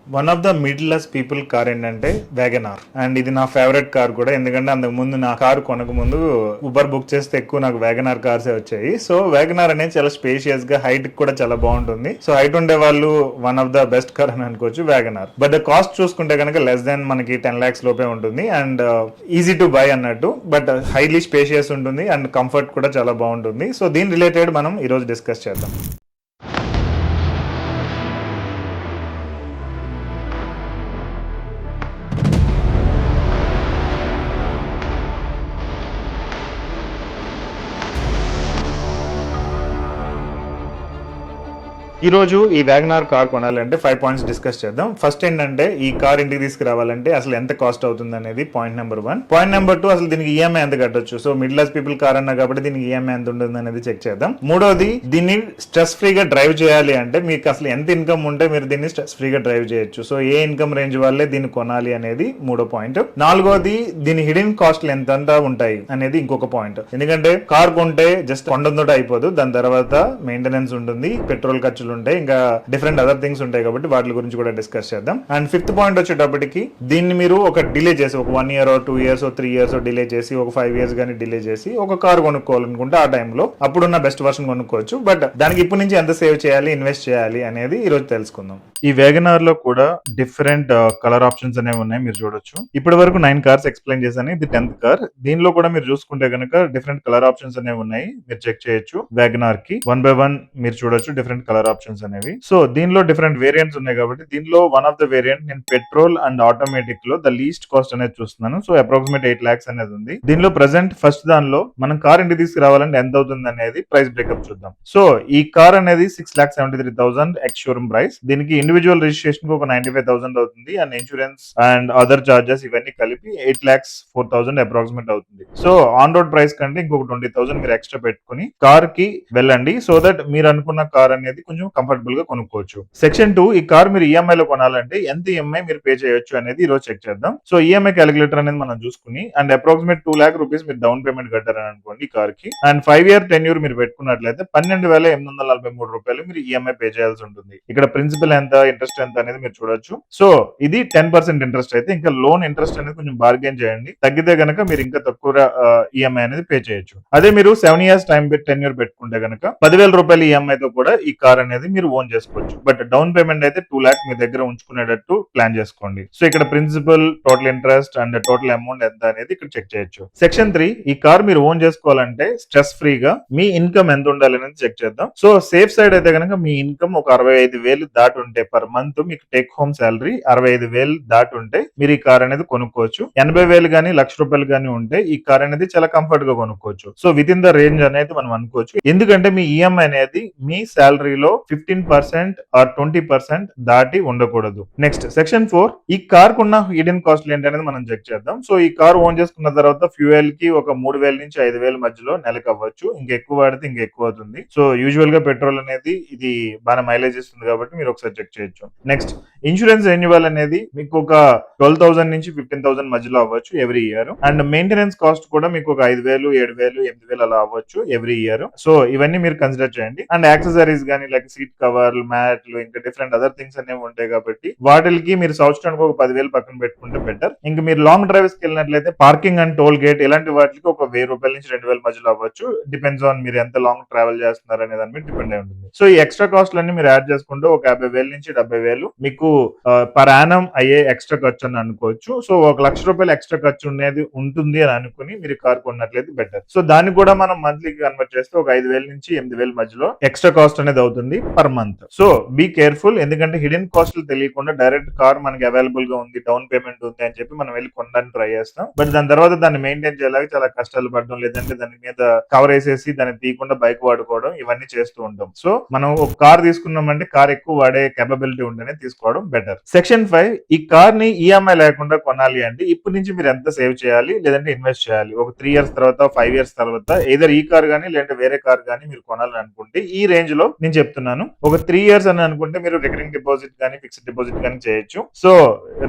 One of the middle people car ఏంటంటే WagonR. And ఇది నా ఫేవరెట్ కార్ కూడా, ఎందుకంటే అంతకు ముందు నా కారు కొనక ముందు ఉబర్ బుక్ చేస్తే ఎక్కువ నాకు వ్యాగనార్ కార్సే వచ్చాయి. సో వ్యాగనార్ అనేది చాలా స్పేషియస్ గా, హైట్ కూడా చాలా బాగుంటుంది. సో హైట్ ఉండే వాళ్ళు one of the best car అని అనుకోవచ్చు వ్యాగనార్. బట్ ద కాస్ట్ చూసుకుంటే కనుక లెస్ దాన్ మనకి 10 lakhs లోపే ఉంటుంది. అండ్ ఈజీ టు బై అన్నట్టు, బట్ హైలీ స్పేషియస్ ఉంటుంది అండ్ కంఫర్ట్ కూడా చాలా బాగుంటుంది. సో దీని రిలేటెడ్ మనం ఈ రోజు డిస్కస్ చేద్దాం. ఈ రోజు ఈ వ్యాగనార్ కార్ కొనాలంటే 5 పాయింట్స్ డిస్కస్ చేద్దాం. ఫస్ట్ ఏంటంటే ఈ కార్ ఇంటికి తీసుకురావాలంటే అసలు ఎంత కాస్ట్ అవుతుంది అనేది పాయింట్ నెంబర్ 1. పాయింట్ నెంబర్ 2, అసలు దీనికి ఈఎంఐ ఎంత కట్టొచ్చు. So middle class people car అన్నా కాబట్టి దీనికి ఈఎంఐ ఎంత ఉంటుంది అనేది చెక్ చేద్దాం. మూడోది, దీన్ని స్ట్రెస్ ఫ్రీగా డ్రైవ్ చేయాలి అంటే మీకు అసలు ఎంత ఇన్కమ్ ఉంటే మీరు దీన్ని స్ట్రెస్ ఫ్రీగా డ్రైవ్ చేయొచ్చు. సో ఏ ఇన్కమ్ రేంజ్ వాళ్ళే దీన్ని కొనాలి అనేది మూడో పాయింట్. నాలుగోది, దీని హిడెన్ కాస్ట్లు ఎంత ఉంటాయి అనేది ఇంకొక పాయింట్. ఎందుకంటే కార్ కొంటే జస్ట్ కొండంతో అయిపోదు, దాని తర్వాత మెయింటెనెన్స్ ఉంటుంది, పెట్రోల్ ఖర్చులు ఉంటాయి, ఇంకా డిఫరెంట్ అదర్ థింగ్స్ ఉంటాయి కాబట్టి వాటి గురించి కూడా డిస్కస్ చేద్దాం. అండ్ ఫిఫ్త్ పాయింట్ వచ్చేటప్పటికి, దీన్ని మీరు ఒక డిలే చేసి ఒక 1 year 2 years 3 years డిలే చేసి ఒక 5 years గానీ డిలే చేసి ఒక కార్ కొనుక్కోవాలనుకుంటే ఆ టైంలో అప్పుడున్న బెస్ట్ వర్షన్ కొనుక్కోవచ్చు. బట్ దానికి ఇప్పటి నుంచి ఎంత సేవ్ చేయాలి, ఇన్వెస్ట్ చేయాలి అనేది ఈ రోజు తెలుసుకుందాం. ఈ వ్యాగనార్ లో కూడా డిఫరెంట్ కలర్ ఆప్షన్స్ అనేవి ఉన్నాయి, మీరు చూడొచ్చు. ఇప్పటి వరకు 9 కార్స్ ఎక్స్ప్లెయిన్ చేశాను, ఇది 10th కార్. దీనిలో కూడా మీరు చూసుకుంటే కనుక డిఫరెంట్ కలర్ ఆప్షన్స్ అనేవి ఉన్నాయి, మీరు చెక్ చేయొచ్చు. వ్యాగనార్ కి 1 by 1 మీరు చూడొచ్చు డిఫరెంట్ కలర్ ఆప్షన్స్ అనేవి. సో దీనిలో డిఫరెంట్ వేరియంట్స్ ఉన్నాయి కాబట్టి దీనిలో వన్ ఆఫ్ ద వేరియంట్ నేను పెట్రోల్ అండ్ ఆటోమేటిక్ లో ద లీస్ట్ కాస్ట్ అనేది చూస్తున్నాను. సో అప్రాక్సిమేట్ 8 lakhs అనేది ఉంది. దీనిలో ప్రెసెంట్ ఫస్ట్ దానిలో మనం కార్ ఇంటికి తీసుకురావాలంటే ఎంత అవుతుంది అనేది ప్రైస్ బ్రేకప్ చూద్దాం. సో ఈ కార్ అనేది 6,73,000 ఎక్స్ షోరూమ్ ప్రైస్. దీనికి ఇండివిజువల్ రిజిస్ట్రేషన్ కు ఒక 95,000 అవుతుంది, and insurance and other charges ఇవన్నీ కలిపి 8,04,000 అప్రాక్సిమేట్ అవుతుంది. సో ఆన్ రోడ్ ప్రైస్ కంటే ఇంకొక 20,000 మీరు ఎక్స్ట్రా పెట్టుకుని కార్ కి వెళ్ళండి, సో దట్ మీరు అనుకున్న కార్ అనేది కొంచెం కంఫర్టబుల్ గా కొనుక్కోవచ్చు. సెక్షన్ 2, ఈ కార్ మీరు ఈఎంఐ లో కొనాలంటే ఎంత ఈఎంఐ మీరు పే చేయొచ్చు అనేది ఈ రోజు చెక్ చేద్దాం. సో ఈఎంఐ క్యాలిక్యులేటర్ అనేది మనం చూసుకుని, అండ్ అప్రాక్సిమేట్ 2 lakh rupees మీరు డౌన్ పేమెంట్ కట్టారని అనుకోండి ఈ కార్ కి, అండ్ 5 year tenure మీరు పెట్టుకున్నట్లయితే 12,843 రూపాయలు మీరు ఈఎంఐ పే చేయాల్సి ఉంటుంది. ఇక్కడ ప్రిన్సిపల్ ఎంత, ఇంట్రెస్ట్ ఎంత అనేది మీరు చూడొచ్చు. సో ఇది 10% ఇంట్రెస్ట్ అయితే, ఇంకా లోన్ ఇంట్రెస్ట్ అనేది కొంచెం బార్గెన్ చేయండి, తగ్గితే గనక మీరు ఇంకా తక్కువ ఈఎంఐ అనేది పే చేయొచ్చు. అదే మీరు 7 years టైం టెన్యూర్ పెట్టుకుంటే గనక 10,000 రూపాయల ఈఎంఐ తో కూడా ఈ కార్ అనేది మీరు ఓన్ చేసుకోవచ్చు. బట్ డౌన్ పేమెంట్ అయితే 2 lakh మీ దగ్గర ఉంచుకునేటట్టు ప్లాన్ చేసుకోండి. సో ఇక్కడ principal, total interest and total amount ఎంత అనేది ఇక్కడ చెక్ చేయొచ్చు. సెక్షన్ 3, ఈ కార్ మీరు ఓన్ చేసుకోవాలంటే స్ట్రెస్ ఫ్రీగా మీ ఇన్కమ్ ఎంత ఉండాలి అనేది చెక్ చేద్దాం. సో సేఫ్ సైడ్ అయితే కనుక మీ ఇన్కమ్ ఒక 65,000 దాటి ఉంటే పర్ మంత్ మీకు టేక్ హోమ్ సాలరీ 65,000 దాటి ఉంటే మీరు ఈ కార్ అనేది కొనుక్కోవచ్చు. 80,000 గానీ 1,00,000 రూపాయలు గానీ ఉంటే ఈ కార్ అనేది చాలా కంఫర్ట్ గా కొనుక్కోవచ్చు. So with in the range అనేది మనం అనుకోవచ్చు, ఎందుకంటే మీ ఈఎంఐ అనేది మీ సాలరీలో 15% ఆర్ 20% దాటి ఉండకూడదు. నెక్స్ట్ సెక్షన్ 4, ఈ కార్ కున్న హిడెన్ కాస్ట్లు ఏంటి అనేది మనం చెక్ చేద్దాం. సో ఈ కార్ ఓన్ చేసుకున్న తర్వాత ఫ్యూయల్ కి ఒక 3,000 నుంచి 5,000 మధ్యలో నెలకు అవ్వచ్చు, ఇంకా ఎక్కువ వాడితే ఇంకా ఎక్కువ అవుతుంది. సో యూజువల్ గా పెట్రోల్ అనేది ఇది బాగా మైలేజ్ ఇస్తుంది కాబట్టి మీరు ఒకసారి చెక్ చేయొచ్చు. నెక్స్ట్ ఇన్సూరెన్స్ రెన్యువల్ అనేది మీకు ఒక 12,000 నుంచి 15,000 మధ్యలో అవ్వచ్చు every year, and maintenance cost కూడా మీకు ఒక 5,000, 7,000, 8,000 అలా అవ్వచ్చు ఎవ్రీ ఇయర్. సో ఇవన్నీ మీరు కన్సిడర్ చేయండి. అండ్ యాక్సెసరీస్ గానీ లైక్ సీట్ కవర్లు, మ్యాట్లు, ఇంకా డిఫరెంట్ అదర్ థింగ్స్ అనేవి ఉంటాయి కాబట్టి వాటికి మీరు సంవత్సరానికి ఒక 10,000 పక్కన పెట్టుకుంటే బెటర్. ఇంకా మీరు లాంగ్ డ్రైవ్స్ కి వెళ్ళినట్లయితే పార్కింగ్ అండ్ టోల్ గేట్ ఇలాంటి వాటికి ఒక 1,000 రూపాయల నుంచి 2,000 మధ్యలో అవ్వచ్చు, డిపెండ్స్ ఆన్ మీరు ఎంత లాంగ్ ట్రావెల్ చేస్తున్నారు అనే దాని మీద డిపెండ్ అయి ఉంటుంది. సో ఈ ఎక్స్ట్రా కాస్ట్ అన్ని మీరు యాడ్ చేసుకుంటే ఒక 50,000 నుంచి 70,000 మీకు పర్ యానం అయ్యే ఎక్స్ట్రా ఖర్చు అని అనుకోవచ్చు. సో 1,00,000 రూపాయలు ఎక్స్ట్రా ఖర్చు అనేది ఉంటుంది అని అనుకుని మీరు కార్ కొన్నట్లయితే బెటర్. సో దాన్ని కూడా మనం మంత్లీ కన్వర్ట్ చేస్తే ఒక 5,000 నుంచి 8,000 మధ్యలో ఎక్స్ట్రా కాస్ట్ అనేది అవుతుంది per month. So be careful, ఎందుకంటే హిడెన్ కాస్ట్లు తెలియకుండా డైరెక్ట్ కార్ మనకి అవైలబుల్ గా ఉంది, డౌన్ పేమెంట్ ఉంది అని చెప్పి మనం వెళ్ళి కొనడానికి ట్రై చేస్తాం. బట్ దాని తర్వాత దాన్ని మెయింటైన్ చేయాలి, చాలా కష్టాలు పడడం, లేదంటే దాని మీద కవర్ వేసేసి దాన్ని తీయకుండా బైక్ వాడుకోవడం, ఇవన్నీ చేస్తూ ఉంటాం. సో మనం ఒక కార్ తీసుకున్నామంటే కార్ ఎక్కువ వాడే కేపబిలిటీ ఉంటేనే తీసుకోవడం బెటర్. సెక్షన్ 5, ఈ కార్ ని ఈఎంఐ లేకుండా కొనాలి అంటే ఇప్పటి నుంచి మీరు ఎంత సేవ్ చేయాలి లేదంటే ఇన్వెస్ట్ చేయాలి. ఒక 3 years తర్వాత, 5 years తర్వాత ఏదర్ ఈ కార్ గానీ లేదంటే వేరే కార్ గానీ మీరు కొనాలని అనుకుంటే ఈ రేంజ్ లో నేను చెప్తున్నాను. చెప్తున్నాను. ఒక 3 years అని అనుకుంటే మీరు రికరింగ్ డిపాజిట్ కానీ ఫిక్స్డ్ డిపాజిట్ కానీ చేయొచ్చు. సో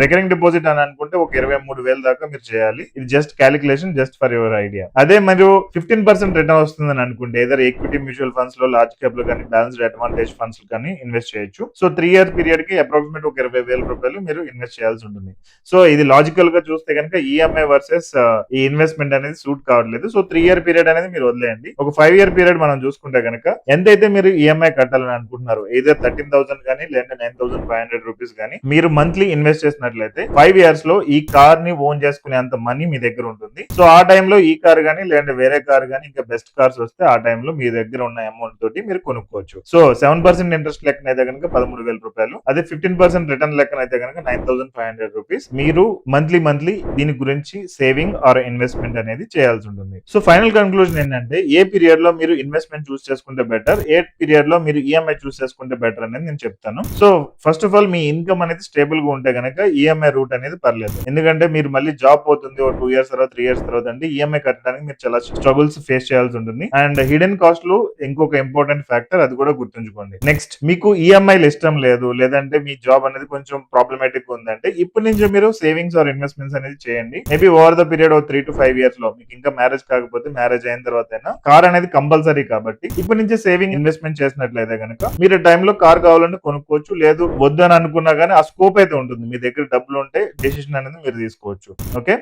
రికరింగ్ డిపాజిట్ అని అనుకుంటే ఒక 23,000 దాకా మీరు చేయాలి. ఇది just calculation, just for your idea. అదే మీరు 15% రిటర్న్ వస్తుందని అనుకుంటే ఏదర్ ఈక్విటీ మ్యూచువల్ ఫండ్స్ లో, లార్జ్ క్యాప్ లో కానీ, బ్యాలెన్స్డ్ అడ్వాంటేజ్ ఫండ్స్ కానీ ఇన్వెస్ట్ చేయొచ్చు. సో 3 year పీరియడ్ కి అప్రాక్సిమేట్ ఒక 20,000 రూపాయలు మీరు ఇన్వెస్ట్ చేయాల్సి ఉంటుంది. సో ఇది లాజికల్ గా చూస్తే కనుక ఈఎంఐ వర్సెస్ ఈ ఇన్వెస్ట్మెంట్ అనేది సూట్ కావట్లేదు. సో 3 year పీరియడ్ అనేది మీరు వదిలేయండి. ఒక 5 year పీరియడ్ మనం చూసుకుంటే కనుక ఎంతైతే మీరు ఈఎంఐ కట్టాలని అనుకుంటున్నారు, ఏదో 13,000 కానీ లేదా 9,500 రూపీస్ కానీ మీరు మంత్లీ ఇన్వెస్ట్ చేసినట్లయితే 5 years లో ఈ కార్ ని ఓన్ చేసుకునే అంత మనీ మీ దగ్గర ఉంటుంది. సో ఆ టైంలో ఈ కార్ కానీ లేదంటే వేరే కార్ కానీ ఇంకా బెస్ట్ కార్స్ వస్తే ఆ టైంలో మీ దగ్గర ఉన్న అమౌంట్ తోటి మీరు కొనుక్కోవచ్చు. సో 7% ఇంట్రెస్ట్ లెక్కన అయితే కనుక 13,000 రూపాయలు, అదే 15% రిటర్న్ లెక్కన అయితే కనుక 9,500 రూపీస్ మీరు మంత్లీ దీని గురించి సేవింగ్ ఆర్ ఇన్వెస్ట్మెంట్ అనేది చేయాల్సి ఉంటుంది. సో ఫైనల్ కన్క్లూజన్ ఏంటంటే ఏ పీరియడ్ లో మీరు ఇన్వెస్ట్మెంట్ చూస్ చేసుకుంటే బెటర్, ఏ పీరియడ్ లో మీరు ఈఎంఐ చూస్ చేసుకుంటే బెటర్ అనేది నేను చెప్తాను. So first of all me income అనేది స్టేబుల్ గా ఉంటే కనుక ఈఎంఐ రూట్ అనేది పర్లేదు. ఎందుకంటే మీరు మళ్ళీ జాబ్ పోతుంది ఒక 2 years తర్వాత 3 years తర్వాత అంటే ఈఎంఐ కట్టడానికి మీరు చాలా స్ట్రగుల్స్ ఫేస్ చేయాల్సి ఉంటుంది. అండ్ హిడెన్ కాస్ట్ లు ఇంకొక ఇంపార్టెంట్ ఫ్యాక్టర్, అది కూడా గుర్తుంచుకోండి. నెక్స్ట్, మీకు ఈఎంఐలు ఇష్టం లేదు లేదంటే మీ జాబ్ అనేది కొంచెం ప్రాబ్లమాటిక్ ఉందంటే ఇప్పటి నుంచి మీరు సేవింగ్స్ ఆర్ ఇన్వెస్ట్మెంట్స్ అనేది చేయండి. Maybe over the period 3 to 5 years లో మీకు ఇంకా మ్యారేజ్ కాకపోతే మ్యారేజ్ అయిన తర్వాత కార్ అనేది కంపల్సరీ కాబట్టి ఇప్పటి నుంచి సేవింగ్ ఇన్వెస్ట్మెంట్ చేసినట్లయితే కనుక మీరు టైంలో కార్ కావాలంటే కొనుక్కోవచ్చు. లేదు వద్దు అని అనుకున్నా కానీ ఆ స్కోప్ అయితే ఉంటుంది. మీ దగ్గర డబ్బులు ఉంటే డెసిషన్ అనేది మీరు తీసుకోవచ్చు. ఓకే,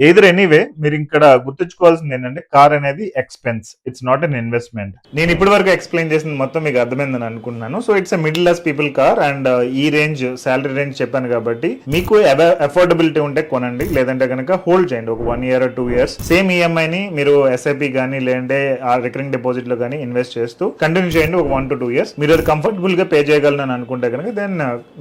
ఏదర్ ఎనీవే మీరు ఇక్కడ గుర్తుంచుకోవాల్సింది ఏంటంటే కార్ అనేది expense, it's not an investment. నేను ఇప్పటి వరకు ఎక్స్ప్లెయిన్ చేసిన మొత్తం మీకు అర్థమైందని అనుకున్నాను. So it's a middle class people car and ఈ రేంజ్ శాలరీ రేంజ్ చెప్పాను కాబట్టి మీకు అఫోర్డబిలిటీ ఉంటే కొనండి, లేదంటే కనుక హోల్డ్ చేయండి ఒక 1 year or 2 years. Same EMI ని మీరు ఎస్ఐపి కానీ లేదంటే ఆ రికరింగ్ డిపాజిట్ లో కానీ ఇన్వెస్ట్ చేస్తూ కంటిన్యూ చేయండి ఒక 1 to 2 years. మీరు అది కంఫర్టబుల్ గా పే చేయగలను అనుకుంటే కనుక దెన్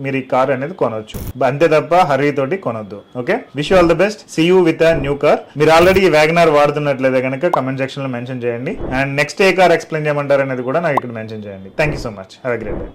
మీరు ఈ కార్ అనేది కొనవచ్చు. అంతే తప్ప హరీ తోటి కొనొద్దు. Okay, wish you all the best. See you with new car. మీరు ఆల్రెడీ వ్యాగనార్ వాడుతున్నట్లయితే కనుక కమెంట్ సెక్షన్ లో మెన్షన్ చేయండి. And next a car explain చేయమంటారు అనేది కూడా నాకు ఇక్కడ మెన్షన్ చేయండి. Thank you so much. Have a great day.